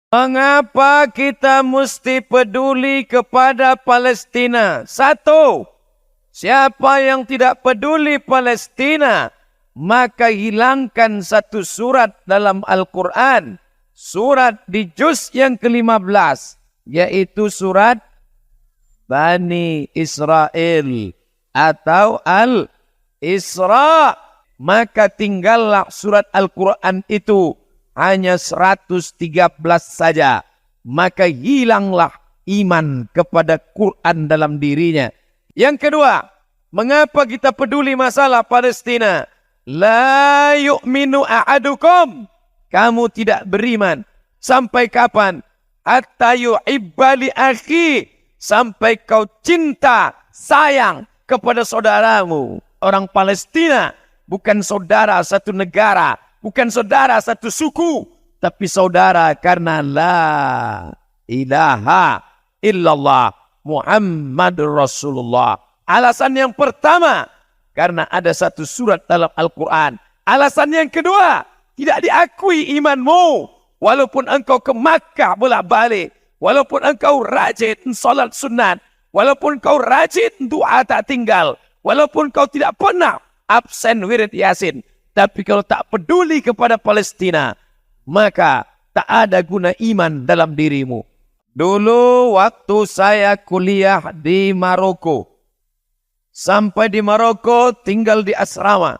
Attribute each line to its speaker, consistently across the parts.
Speaker 1: Mengapa kita mesti peduli kepada Palestina? Satu, siapa yang tidak peduli Palestina, maka hilangkan satu surat dalam Al-Quran. Surat di juz yang ke-15, yaitu surat Bani Israel atau Al-Isra. Maka tinggallah surat Al-Quran itu hanya 113 saja. Maka hilanglah iman kepada Quran dalam dirinya. Yang kedua, mengapa kita peduli masalah Palestina? La yu'minu a'adukum. Kamu tidak beriman. Sampai kapan? Hatta yu'ibba li akhi. Sampai kau cinta, sayang kepada saudaramu. Orang Palestina bukan saudara satu negara, bukan saudara satu suku, tapi saudara karena la ilaha illallah Muhammadur Rasulullah. Alasan yang pertama, karena ada satu surat dalam Al-Quran. Alasan yang kedua, tidak diakui imanmu. Walaupun engkau ke Makkah bolak-balik, walaupun engkau rajin salat sunat, walaupun kau rajin doa tak tinggal, walaupun kau tidak pernah absen wirid Yasin, tapi kalau tak peduli kepada Palestina, maka tak ada guna iman dalam dirimu. Dulu waktu saya kuliah di Maroko, sampai di Maroko tinggal di asrama,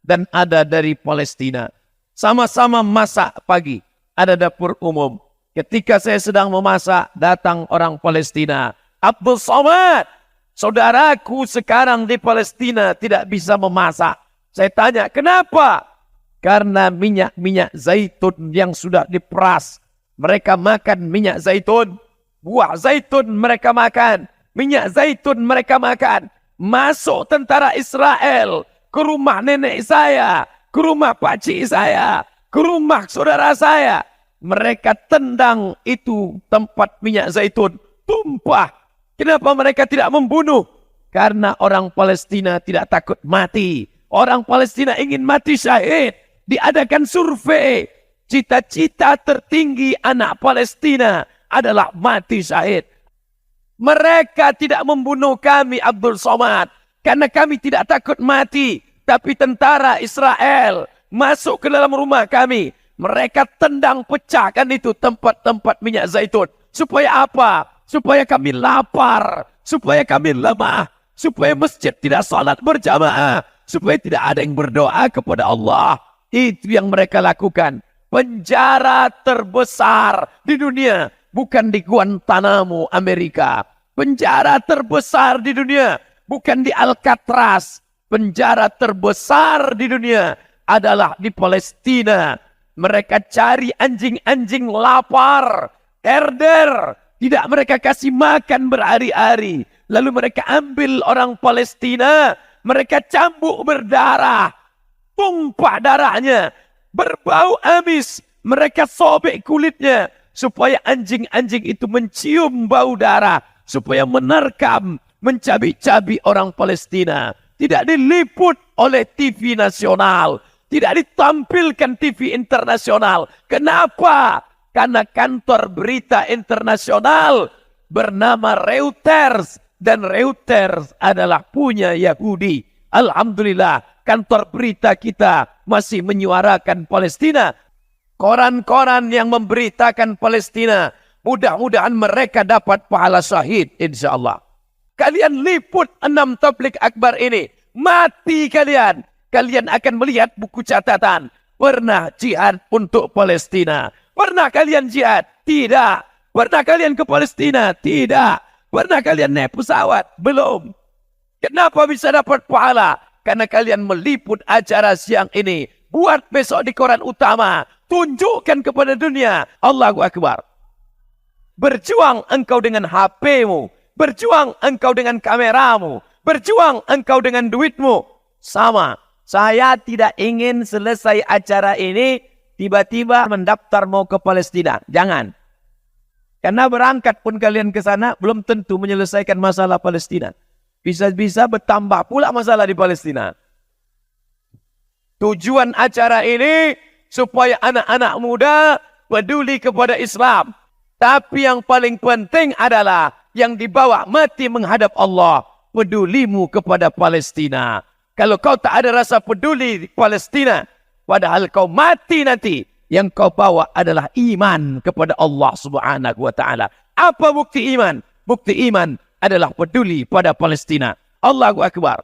Speaker 1: dan ada dari Palestina. Sama-sama masak pagi, ada dapur umum. Ketika saya sedang memasak, datang orang Palestina. Abdul Somad, saudaraku sekarang di Palestina tidak bisa memasak. Saya tanya, kenapa? Karena minyak zaitun yang sudah diperas. Mereka makan minyak zaitun. Buah zaitun mereka makan. Minyak zaitun mereka makan. Masuk tentara Israel ke rumah nenek saya, ke rumah pakcik saya, ke rumah saudara saya. Mereka tendang itu tempat minyak zaitun. Tumpah. Kenapa mereka tidak membunuh? Karena orang Palestina tidak takut mati. Orang Palestina ingin mati syahid. Diadakan survei. Cita-cita tertinggi anak Palestina adalah mati syahid. Mereka tidak membunuh kami, Abdul Somad, karena kami tidak takut mati. Tapi tentara Israel masuk ke dalam rumah kami. Mereka tendang, pecahkan itu tempat-tempat minyak zaitun. Supaya apa? Supaya kami lapar. Supaya kami lemah. Supaya masjid tidak salat berjamaah. Supaya tidak ada yang berdoa kepada Allah. Itu yang mereka lakukan. Penjara terbesar di dunia bukan di Guantanamo, Amerika. Penjara terbesar di dunia bukan di Alcatraz. Penjara terbesar di dunia adalah di Palestina. Mereka cari anjing-anjing lapar, herder. Tidak mereka kasih makan berhari-hari. Lalu mereka ambil orang Palestina. Mereka cambuk berdarah. Tumpah darahnya. Berbau amis. Mereka sobek kulitnya. Supaya anjing-anjing itu mencium bau darah. Supaya menerkam, mencabi-cabi orang Palestina. Tidak diliput oleh TV nasional. Tidak ditampilkan TV internasional. Kenapa? Karena kantor berita internasional bernama Reuters. Dan Reuters adalah punya Yahudi. Alhamdulillah, kantor berita kita masih menyuarakan Palestina. Koran-koran yang memberitakan Palestina, mudah-mudahan mereka dapat pahala syahid, insyaAllah. Kalian liput 6 tabligh akbar ini, mati kalian. Kalian akan melihat buku catatan. Pernah jihad untuk Palestina? Pernah kalian jihad? Tidak. Pernah kalian ke Palestina? Tidak. Pernah kalian naik pesawat? Belum. Kenapa bisa dapat pahala? Karena kalian meliput acara siang ini. Buat besok di koran utama. Tunjukkan kepada dunia. Allahu Akbar. Berjuang engkau dengan HP-mu. Berjuang engkau dengan kameramu. Berjuang engkau dengan duitmu. Sama. Saya tidak ingin selesai acara ini tiba-tiba mendaftar mau ke Palestina. Jangan. Karena berangkat pun kalian ke sana belum tentu menyelesaikan masalah Palestina. Bisa-bisa bertambah pula masalah di Palestina. Tujuan acara ini supaya anak-anak muda peduli kepada Islam. Tapi yang paling penting adalah yang dibawa mati menghadap Allah, pedulimu kepada Palestina. Kalau kau tak ada rasa peduli di Palestina, padahal kau mati nanti, yang kau bawa adalah iman kepada Allah Subhanahu wa taala. Apa bukti iman? Bukti iman adalah peduli pada Palestina. Allahu Akbar.